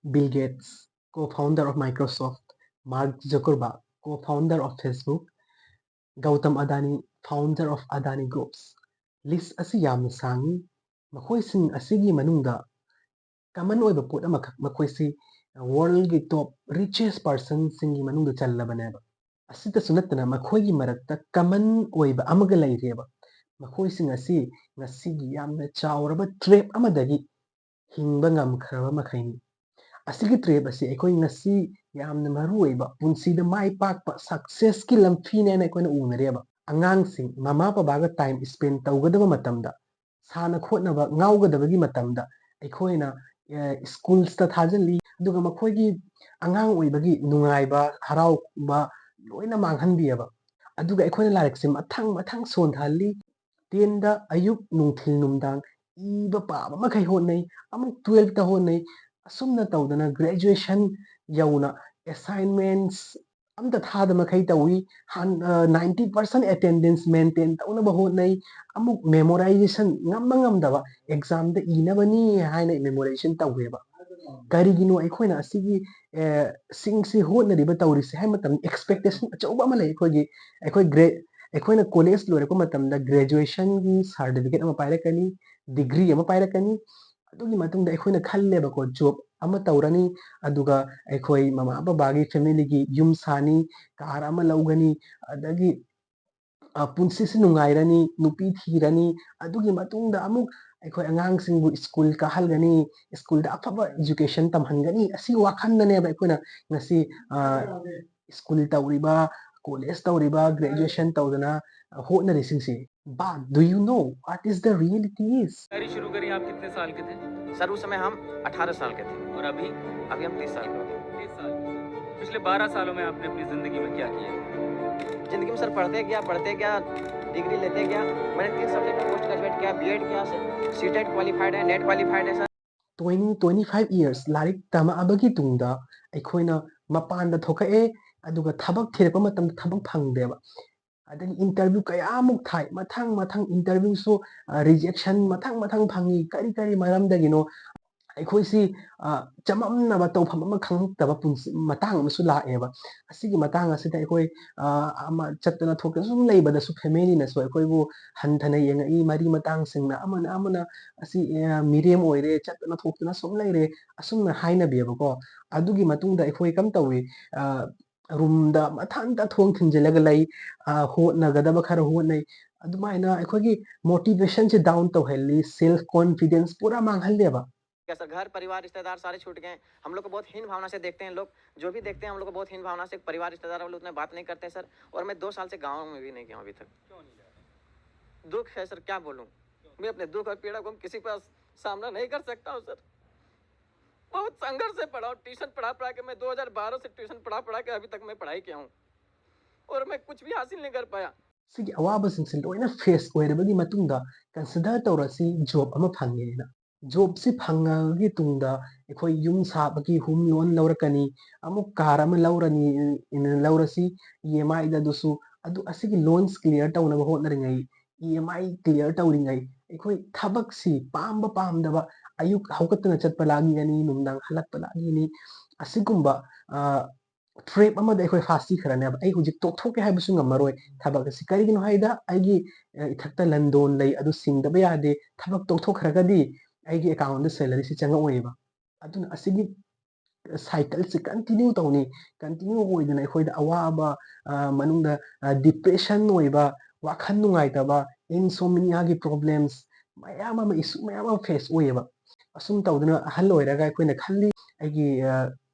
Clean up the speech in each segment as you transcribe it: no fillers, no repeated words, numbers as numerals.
Bill Gates, co-founder of Microsoft, Mark Zuckerberg, co-founder of Facebook, Gautam Adani, founder of Adani Groups. List asi yamna sangi, makoising asigi manungda common oiba pot amakak makoisi world gi top richest person singi manungda challabaneba. Asita sunattana makoigi marakta common oiba amaga laireba. Makoising asi ngasigi yamna chawraba trap amadagi hingba ngamkhraba makhaini. Asigi trap asi aikoi ngasi yamna maruoiba punsida mai pakpa success ki lamphine na aikoi na unareba. Angangsing mama pabaga time spend tawgadaba matamda sana khotnaba ngawgadabagi matamda aikhoina schools ta thajali aduga makhoi angang oibagi nungaiba harauba loina manghanbiaba aduga aikhoina larekse mathang mathang sondhali tenda ayuk nungthil numdang iba paba makhai hotnai amuk 12 ta hotnai asumna tawdana graduation yauna assignments amta thada makhai tawi 90% attendance maintain tawnaba hotnai amuk memorization ngamdaba exam da inabani haina memorization taweba karigino aikhoina asigi singsi hotnariba tawrisi hai matam expectation achauba ama lei aikoi grade aikhoina college loirapa matamda graduation gi certificate ama pairakani degree ama pairakani adugi matungda aikhoina khalleba ko job ama tawrani aduga aikoi mama babagi family gi yum sani car ama laugani adagi punsisi nungairani nupi thirani adugi matungda amuk aikoi angangsingbu school kahalgani school da afaba education tamhangani asi wakhandaneba aikhoina ngasi school tawriba college tawriba graduation tawdana hotnari singsi. But do you know what is the reality is? तैयारी शुरू करी आप कितने साल के थे? Sir उस समय हम 18 साल के थे और अभी हम 30 साल के हो गए। 30 साल। पिछले 12 सालों में आपने अपनी जिंदगी में क्या किया? जिंदगी में सर पढ़ते गया डिग्री लेते गया। मैंने 3 सब्जेक्ट में पोस्ट ग्रेजुएट किया, बीएड किया सर, सीटेट क्वालिफाइड है, नेट क्वालिफाइड है sir. 25 years larik tama abagi tungda aikhoina mapanda thokae aduga thabak thirpa matam thabak phangdeba adagi interview kaya amuk thai mathang interview so rejection mathang phangi kari maramdagino ꯑꯩꯈꯣꯏꯁꯤ ꯆꯃꯝꯅꯕ ꯇꯧꯐꯝ ꯑꯃ ꯈꯪꯂꯛꯇꯕ ꯄꯨꯟꯁꯤ ꯃꯇꯥꯡ ꯑꯃꯁꯨ ꯂꯥꯛꯑꯦꯕ ꯑꯁꯤꯒꯤ ꯃꯇꯥꯡ ꯑꯁꯤꯗ ꯑꯩꯈꯣꯏ ꯑꯃ ꯆꯠꯇꯅ ꯊꯣꯛꯇꯅ ꯁꯨꯝ ꯂꯩꯕꯗꯁꯨ ꯐꯦꯃꯤꯂꯤꯅꯁꯨ ꯑꯩꯈꯣꯏꯕꯨ ꯍꯟꯊꯅ ꯌꯦꯡꯉꯛꯏ ꯃꯔꯤ ꯃꯇꯥꯡꯁꯤꯡꯅ ꯑꯃꯅ ꯑꯁꯤ ꯃꯤꯔꯦꯝ ꯑꯣꯏꯔꯦ ꯆꯠꯇꯅ ꯊꯣꯛꯇꯅ ꯁꯨꯝ ꯂꯩꯔꯦ ꯑꯁꯨꯝꯅ ꯍꯥꯏꯅꯕꯤꯌꯦꯕꯀꯣ ꯑꯗꯨꯒꯤ ꯃꯇꯨꯡꯗ ꯑꯩꯈꯣꯏ ꯀꯝ ꯇꯧꯏ ꯔꯨꯝꯗ ꯃꯊꯟꯇ ꯊꯣꯡ ꯊꯤꯟꯖꯤꯜꯂꯒ ꯂꯩ ꯍꯣꯠꯅꯒꯗꯕ ꯈꯔ ꯍꯣꯠꯅꯩ ꯑꯗꯨꯃꯥꯏꯅ ꯑꯩꯈꯣꯏꯒꯤ ꯃꯣꯇꯤꯚꯦꯁꯟꯁꯦ ꯗꯥꯎꯟ ꯇꯧꯍꯜꯂꯤ ꯁꯦꯜꯐ ꯀꯣꯟꯐꯤꯗꯦꯟꯁ ꯄꯨꯔꯥ मांगहल्लेबा कैसा घर परिवार रिश्तेदार सारे छूट गए। हम लोग को बहुत हीन भावना से देखते हैं लोग, जो भी देखते हैं हम लोग को बहुत हीन भावना से, परिवार रिश्तेदार वाले उतने बात नहीं करते सर। और मैं 2 साल से गाँव में भी नहीं गया अभी तक। क्यों नहीं गया? दुख है सर, क्या बोलूँ। मैं अपने दुख और पीड़ा को किसी पर सामना नहीं कर सकता हूँ सर। बहुत संघर्ष से पढ़ा हूँ, ट्यूशन पढ़ा के मैं 2012 से ट्यूशन पढ़ा के अभी तक मैं पढ़ाई किया हूँ और मैं कुछ भी हासिल नहीं कर पाया। सिगी अवाबसिंगसे लोइना फेस ओइरबगी मतुंगदा कंसिडर तौरसी जॉब अमा फंगेना जॉब से फंगगी तुंगदा एखोय युम साबगी हुम लोन लौरकनी अमु कार अमा लौरनी इन लौरसी ईएमआई दा दुसु अदु असिगी लोन्स क्लियर तौनबा होतनरिङै ईएमआई क्लियर तौरिङै एखोय थबकसी पामदबा अयुक हौकतना चटपा लागिगनी नुमदांग हलकपा लागिनी असिगुम्बा ट्रेप अमदा एखोय फासी खरनेब आई हुजिक तोकथोके हाइबसु ngamaroy थबक असि करिगिनो हाइदा आइगी इथक्ता लंदोन लई अदु सिंगदबा यादे थबक तोकथोखरगदी आइगी अकाउंट दा सैलरी सि चंगा ओइबा अदुन असिगी साइकिल से कंटिन्यू तौनी कंटिन्यू ओइदना एखोयदा अवाबा मनुंगदा डिप्रेशन ओइबा वाखन नुंगाइतबा इनसोमनिया गी प्रॉब्लम्स मयाम अमा इशू मयाम फेस ओइबा असुम तौदना अहल ओइरगा एखोयना खल्ली आइगी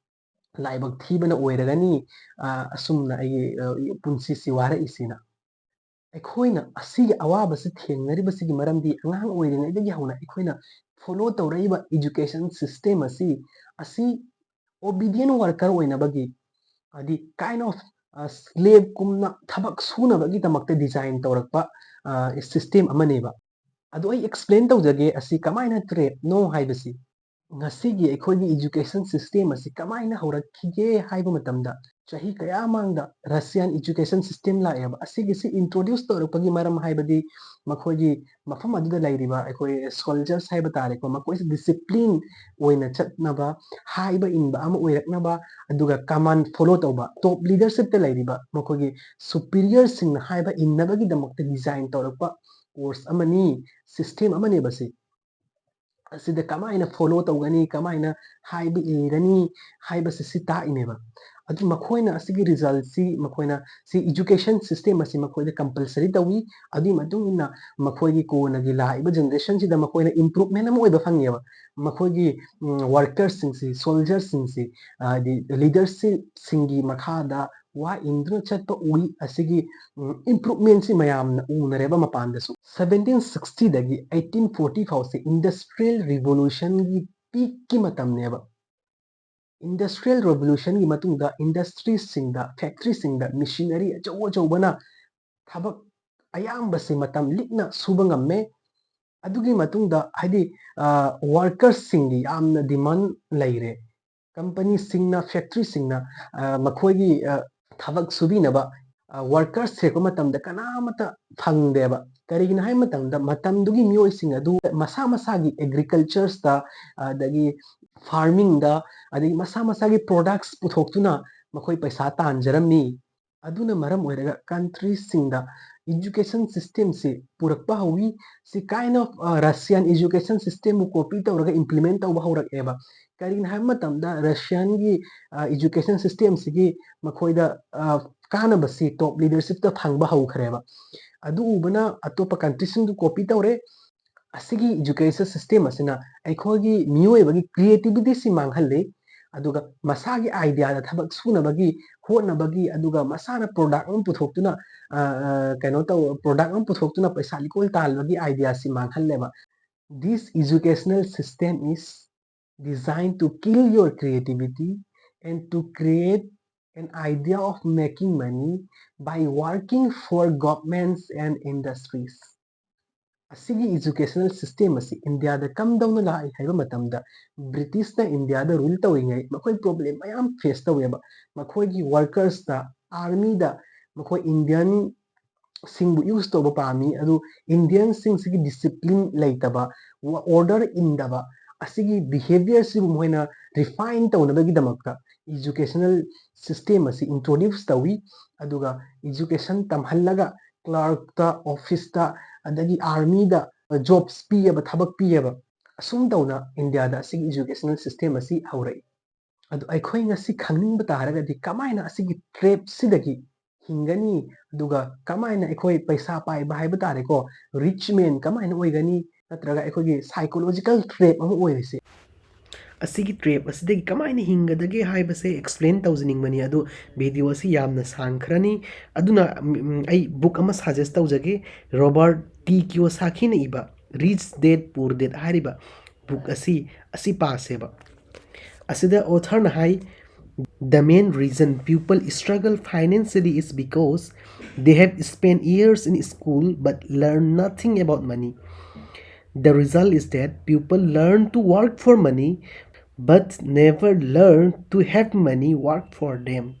लाइबक थीबना ओइरगनी असुमना आइगी पुंसीसी वारइसिना ꯑꯩꯈꯣꯏꯅ ꯑꯁꯤꯒꯤ ꯑꯋꯥꯕꯁꯤ ꯊꯦꯡꯅꯔꯤꯕꯁꯤꯒꯤ ꯃꯔꯝꯗꯤ ꯑꯉꯥꯡ ꯑꯣꯏꯔꯤꯉꯩꯗꯒꯤ ꯍꯧꯅ ꯑꯩꯈꯣꯏꯅ ꯐꯣꯂꯣ ꯇꯧꯔꯛꯏꯕ ꯏꯗꯨꯀꯦꯁꯟ ꯁꯤꯁꯇꯦꯝ ꯑꯁꯤ obedient worker ꯑꯣꯏꯅꯕꯒꯤ ꯍꯥꯏꯗꯤ kind of slave ꯀꯨꯝꯅ ꯊꯕꯛ ꯁꯨꯅꯕꯒꯤꯗꯃꯛꯇ ꯗꯤꯖꯥꯏꯟ ꯇꯧꯔꯛꯄ ꯁꯤꯁꯇꯦꯝ ꯑꯃꯅꯦꯕ ꯑꯗꯣ ꯑꯩ ꯑꯦꯛꯁꯄ꯭ꯂꯦꯟ ꯇꯧꯖꯒꯦ ꯑꯁꯤ ꯀꯃꯥꯏꯅ ꯇ꯭ꯔꯦꯞꯅꯣ ꯍꯥꯏꯕꯁꯤ ꯉꯁꯤꯒꯤ ꯑꯩꯈꯣꯏꯒꯤ ꯏꯗꯨꯀꯦꯁꯟ ꯁꯤꯁꯇꯦꯝ ꯑꯁꯤ ꯀꯃꯥꯏꯅ ꯍꯧꯔꯛꯈꯤꯒꯦ ꯍꯥꯏꯕ ꯃꯇꯝꯗ ꯆꯍꯤ ꯀꯌꯥ ꯃꯥꯡꯗ ꯔꯁꯤꯌꯥꯟ ꯏꯖꯨꯀꯦꯁꯟ ꯁꯤꯁꯇꯦꯝ ꯂꯥꯛꯑꯦꯕ ꯑꯁꯤꯒꯤꯁꯤ ꯏꯟꯇ꯭ꯔꯣꯗ꯭ꯌꯨꯁ ꯇꯧꯔꯛꯄꯒꯤ ꯃꯔꯝ ꯍꯥꯏꯕꯗꯤ ꯃꯈꯣꯏꯒꯤ ꯃꯐꯝ ꯑꯗꯨꯗ ꯂꯩꯔꯤꯕ ꯑꯩꯈꯣꯏ ꯁꯣꯜꯖꯔꯁ ꯍꯥꯏꯕ ꯇꯥꯔꯦꯀꯣ ꯃꯈꯣꯏꯁꯤ ꯗꯤꯁꯤꯄ꯭ꯂꯤꯟ ꯑꯣꯏꯅ ꯆꯠꯅꯕ ꯍꯥꯏꯕ ꯏꯟꯕ ꯑꯃ ꯑꯣꯏꯔꯛꯅꯕ ꯑꯗꯨꯒ ꯀꯃꯥꯟ ꯐꯣꯂꯣ ꯇꯧꯕ ꯇꯣꯞ ꯂꯤꯗꯔꯁꯤꯞꯇ ꯂꯩꯔꯤꯕ ꯃꯈꯣꯏꯒꯤ ꯁꯨꯄꯤꯔꯤꯌꯔꯁꯤꯡꯅ ꯍꯥꯏꯕ ꯏꯟꯅꯕꯒꯤꯗꯃꯛꯇ ꯗꯤꯖꯥꯏꯟ ꯇꯧꯔꯛꯄ ꯀꯣꯔꯁ ꯑꯃꯅꯤ ꯁꯤꯁꯇꯦꯝ ꯑꯃꯅꯦꯕ ꯁꯤ ꯑꯁꯤꯗ ꯀꯃꯥꯏꯅ ꯐꯣꯂꯣ ꯇꯧꯒꯅꯤ ꯀꯃꯥꯏꯅ ꯍꯥꯏꯕ ꯏꯟꯒꯅꯤ ꯍꯥꯏꯕꯁꯤ ꯁꯤ ꯇꯥꯛꯏꯅꯦꯕ ꯑꯗꯨ ꯃꯈꯣꯏꯅ ꯑꯁꯤꯒꯤ ꯔꯤꯖꯜꯠꯁꯤ ꯃꯈꯣꯏꯅ ꯁꯤ ꯏꯖꯨꯀꯦꯁꯟ ꯁꯤꯁꯇꯦꯝ ꯑꯁꯤ ꯃꯈꯣꯏꯗ ꯀꯝꯄꯜꯁꯔꯤ ꯇꯧꯏ ꯑꯗꯨꯒꯤ ꯃꯇꯨꯡ ꯏꯟꯅ ꯃꯈꯣꯏꯒꯤ ꯀꯣꯟꯅꯒꯤ ꯂꯥꯛꯏꯕ ꯖꯦꯅꯦꯔꯦꯁꯟꯁꯤꯗ ꯃꯈꯣꯏꯅ ꯏꯝꯄ꯭ꯔꯨꯚꯃꯦꯟ ꯑꯃ ꯑꯣꯏꯕ ꯐꯪꯉꯦꯕ ꯃꯈꯣꯏꯒꯤ ꯋꯥꯔꯀꯔꯁꯤꯡꯁꯤ ꯁꯣꯜꯖꯔꯁꯤꯡꯁꯤ ꯍꯥꯏꯗꯤ ꯂꯤꯗꯔꯁꯤꯞꯁꯤꯡꯒꯤ ꯃꯈꯥꯗ ꯋꯥ ꯏꯟꯗꯨꯅ ꯆꯠꯄ ꯎꯏ ꯑꯁꯤꯒꯤ ꯏꯝꯄ꯭ꯔꯨꯚꯃꯦꯟꯁꯤ ꯃꯌꯥꯝꯅ ꯎꯅꯔꯦꯕ ꯃꯄꯥꯟꯗꯁꯨ 1760ꯗꯒꯤ 1840 ꯐꯥꯎꯁꯤ ꯏꯟꯗꯁꯇ꯭ꯔꯤꯌꯦꯜ ꯔꯤꯚꯣꯂꯨꯁꯟꯒꯤ ꯄꯤꯛꯀꯤ ꯃꯇꯝꯅꯦꯕ ꯏꯟꯗꯁꯇ꯭ꯔꯤꯌꯦꯜ ꯔꯤꯚꯣꯂꯨꯁꯟꯒꯤ ꯃꯇꯨꯡꯗ ꯏꯟꯗꯁꯇ꯭ꯔꯤꯁꯤꯡꯗ ꯐꯦꯛꯇ꯭ꯔꯤꯁꯤꯡꯗ ꯃꯦꯁꯤꯅꯔꯤ ꯑꯆꯧ ꯑꯆꯧꯕꯅ ꯊꯕꯛ ꯑꯌꯥꯝꯕꯁꯤ ꯃꯇꯝ ꯂꯤꯛꯅ ꯁꯨꯕ ꯉꯝꯃꯦ ꯑꯗꯨꯒꯤ ꯃꯇꯨꯡꯗ ꯍꯥꯏꯗꯤ ꯋꯥꯔꯀꯔꯁꯤꯡꯒꯤ ꯌꯥꯝꯅ ꯗꯤꯃꯥꯟ ꯂꯩꯔꯦ ꯀꯝꯄꯅꯤꯁꯤꯡꯅ ꯐꯦꯛꯇ꯭ꯔꯤꯁꯤꯡꯅ ꯃꯈꯣꯏꯒꯤ ꯊꯕꯛ ꯁꯨꯕꯤꯅꯕ ꯋꯥꯔꯀꯔꯁ ꯊꯤꯔꯛꯄ ꯃꯇꯝꯗ ꯀꯅꯥꯃꯠꯇ ꯐꯪꯗꯦꯕ ꯀꯔꯤꯒꯤꯅꯣ ꯍꯥꯏꯕ ꯃꯇꯝꯗ ꯃꯇꯝꯗꯨꯒꯤ ꯃꯤꯑꯣꯏꯁꯤꯡ ꯑꯗꯨ ꯃꯁꯥ ꯃꯁꯥꯒꯤ ꯑꯦꯒ꯭ꯔꯤꯀꯜꯆꯔꯁꯇ ꯑꯗꯒꯤ ꯐꯥꯔꯃꯤꯡꯗ ꯑꯗꯒꯤ ꯃꯁꯥ ꯃꯁꯥꯒꯤ ꯄ꯭ꯔꯣꯗꯛꯁ ꯄꯨꯊꯣꯛꯇꯨꯅ ꯃꯈꯣꯏ ꯄꯩꯁꯥ ꯇꯥꯟꯖꯔꯝꯃꯤ ꯑꯗꯨꯅ ꯃꯔꯝ ꯑꯣꯏꯔꯒ ꯀꯟꯇ꯭ꯔꯤꯁꯤꯡꯗ ꯏꯖꯨꯀꯦꯁꯟ ꯁꯤꯁꯇꯦꯝꯁꯤ ꯄꯨꯔꯛꯄ ꯍꯧꯋꯤ ꯁꯤ ꯀꯥꯏꯟ ꯑꯣꯐ ꯔꯁꯤꯌꯥꯟ ꯏꯖꯨꯀꯦꯁꯟ ꯁꯤꯁꯇꯦꯝꯕꯨ ꯀꯣꯄꯤ ꯇꯧꯔꯒ ꯏꯝꯄ꯭ꯂꯤꯃꯦꯟ ꯇꯧꯕ ꯍꯧꯔꯛꯑꯦꯕ ꯀꯔꯤꯒꯤꯅꯣ ꯍꯥꯏꯕ ꯃꯇꯝꯗ ꯔꯁꯤꯌꯥꯟꯒꯤ ꯏꯖꯨꯀꯦꯁꯟ ꯁꯤꯁꯇꯦꯝꯁꯤꯒꯤ ꯃꯈꯣꯏꯗ ꯀꯥꯟꯅꯕꯁꯤ ꯇꯣꯞ ꯂꯤꯗꯔꯁꯤꯞꯇ ꯐꯪꯕ ꯍꯧꯈ꯭ꯔꯦꯕ ꯑꯗꯨ ꯎꯕꯅ ꯑꯇꯣꯞꯄ ꯀꯟꯇ꯭ꯔꯤꯁꯤꯡꯗꯨ ꯀꯣꯄꯤ ꯇꯧꯔꯦ ꯑꯁꯤꯒꯤ ꯏꯖꯨꯀꯦꯁꯟ ꯁꯤꯁꯇꯦꯝ ꯑꯁꯤꯅ ꯑꯩꯈꯣꯏꯒꯤ ꯃꯤꯑꯣꯏꯕꯒꯤ ꯀ꯭ꯔꯤꯌꯦꯇꯤꯕꯤꯇꯤꯁꯤ ꯃꯥꯡꯍꯜꯂꯤ ꯑꯗꯨꯒ ꯃꯁꯥꯒꯤ ꯑꯥꯏꯗꯤꯌꯥꯗ ꯊꯕꯛ ꯁꯨꯅꯕꯒꯤ ꯍꯣꯠꯅꯕꯒꯤ ꯑꯗꯨꯒ ꯃꯁꯥꯅ ꯄ꯭ꯔꯣꯗꯛ ꯑꯃ ꯄꯨꯊꯣꯛꯇꯨꯅ ꯄ꯭ꯔꯣꯗꯛ ꯑꯃ ꯄꯨꯊꯣꯛꯇꯨꯅ ꯄꯩꯁꯥ ꯂꯤꯀꯣꯏ ꯇꯥꯟꯕꯒꯤ ꯑꯥꯏꯗꯤꯌꯥꯁꯤ ꯃꯥꯡꯍꯜꯂꯦꯕ this educational system is designed to kill your creativity and to create an idea of making money by working for governments and industries. ꯑꯁꯤꯒꯤ ꯏꯖꯨꯀꯦꯁꯅꯦꯜ ꯁꯤꯁꯇꯦꯝ ꯑꯁꯤ ꯏꯟꯗꯤꯌꯥꯗ ꯀꯝꯗꯧꯅ ꯂꯥꯛꯏ ꯍꯥꯏꯕ ꯃꯇꯝꯗ ꯕ꯭ꯔꯤꯇꯤꯁꯅ ꯏꯟꯗꯤꯌꯥꯗ ꯔꯨꯜ ꯇꯧꯔꯤꯉꯩ ꯃꯈꯣꯏ ꯄ꯭ꯔꯣꯕ꯭ꯂꯦꯝ ꯃꯌꯥꯝ ꯐꯦꯁ ꯇꯧꯋꯦꯕ ꯃꯈꯣꯏꯒꯤ ꯋꯥꯔꯀꯔꯁꯇ ꯑꯥꯔꯃꯤꯗ ꯃꯈꯣꯏ ꯏꯟꯗꯤꯌꯟ ꯁꯤꯡꯕꯨ ꯌꯨꯁ ꯇꯧꯕ ꯄꯥꯝꯃꯤ ꯑꯗꯨ ꯏꯟꯗꯤꯌꯟꯁꯤꯡꯁꯤꯒꯤ ꯗꯤꯁꯤꯄ꯭ꯂꯤꯟ ꯂꯩꯇꯕ ꯑꯣꯔꯗꯔ ꯏꯟꯗꯕ ꯑꯁꯤꯒꯤ ꯕꯤꯍꯦꯚꯤꯌꯔꯁꯤꯕꯨ ꯃꯈꯣꯏꯅ ꯔꯤꯐꯥꯏꯟ ꯇꯧꯅꯕꯒꯤꯗꯃꯛꯇ ꯏꯖꯨꯀꯦꯁꯅꯦꯜ ꯁꯤꯁꯇꯦꯝ ꯑꯁꯤ ꯏꯟꯇ꯭ꯔꯣꯗ꯭ꯌꯨꯁ ꯇꯧꯋꯤ ꯑꯗꯨꯒ ꯏꯖꯨꯀꯦꯁꯟ ꯇꯝꯍꯜꯂꯒ ꯀ꯭ꯂꯥꯔꯛꯇ ꯑꯣꯐꯤꯁꯇ ꯑꯗꯒꯤ ꯑꯥꯔꯃꯤꯗ ꯖꯣꯕꯁ ꯄꯤꯌꯦꯕ ꯊꯕꯛ ꯄꯤꯌꯦꯕ ꯑꯁꯨꯝ ꯇꯧꯅ ꯏꯟꯗꯤꯌꯥꯗ ꯑꯁꯤꯒꯤ ꯏꯖꯨꯀꯦꯁꯅꯦꯜ ꯁꯤꯁꯇꯦꯝ ꯑꯁꯤ ꯍꯧꯔꯛꯏ ꯑꯗꯨ ꯑꯩꯈꯣꯏ ꯉꯁꯤ ꯈꯪꯅꯤꯡꯕ ꯇꯥꯔꯒꯗꯤ ꯀꯃꯥꯏꯅ ꯑꯁꯤꯒꯤ ꯇ꯭ꯔꯦꯞꯁꯤꯗꯒꯤ ꯍꯤꯡꯒꯅꯤ ꯑꯗꯨꯒ ꯀꯃꯥꯏꯅ ꯑꯩꯈꯣꯏ ꯄꯩꯁꯥ ꯄꯥꯏꯕ ꯍꯥꯏꯕ ꯇꯥꯔꯦꯀꯣ ꯔꯤꯆ ꯃꯦꯟ ꯀꯃꯥꯏꯅ ꯑꯣꯏꯒꯅꯤ ꯅꯠꯇ꯭ꯔꯒ ꯑꯩꯈꯣꯏꯒꯤ ꯁꯥꯏꯀꯣꯂꯣꯖꯤꯀꯦꯜ ꯇ꯭ꯔꯦꯞ ꯑꯃ ꯑꯣꯏꯔꯤꯁꯦ ꯑꯁꯤꯒꯤ ꯇ꯭ꯔꯦꯞ ꯑꯁꯤꯗꯒꯤ ꯀꯃꯥꯏꯅ ꯍꯤꯡꯒꯗꯒꯦ ꯍꯥꯏꯕꯁꯦ ꯑꯦꯛꯁꯄ꯭ꯂꯦꯟ ꯇꯧꯖꯅꯤꯡꯕꯅꯤ ꯑꯗꯨ ꯚꯤꯗꯤꯑꯣ ꯑꯁꯤ ꯌꯥꯝꯅ ꯁꯥꯡꯈ꯭ꯔꯅꯤ ꯑꯗꯨꯅ ꯑꯩ ꯕꯨꯛ ꯑꯃ ꯁꯖꯦꯁ ꯇꯧꯖꯒꯦ ꯔꯣꯕꯥꯔꯠ ꯇꯤ ꯀꯤꯌꯣꯁꯥꯀꯤꯅ ꯏꯕ ꯔꯤꯆ ꯗꯦꯠ ꯄꯨꯔ ꯗꯦꯠ ꯍꯥꯏꯔꯤꯕ ꯕꯨꯛ ꯑꯁꯤ ꯄꯥꯁꯦꯕ ꯑꯁꯤꯗ ꯑꯣꯊꯔꯅ ꯍꯥꯏ The main reason people struggle financially is because they have spent years in school but learn nothing about money. The result is that people learn to work for money but never learn to have money work for them.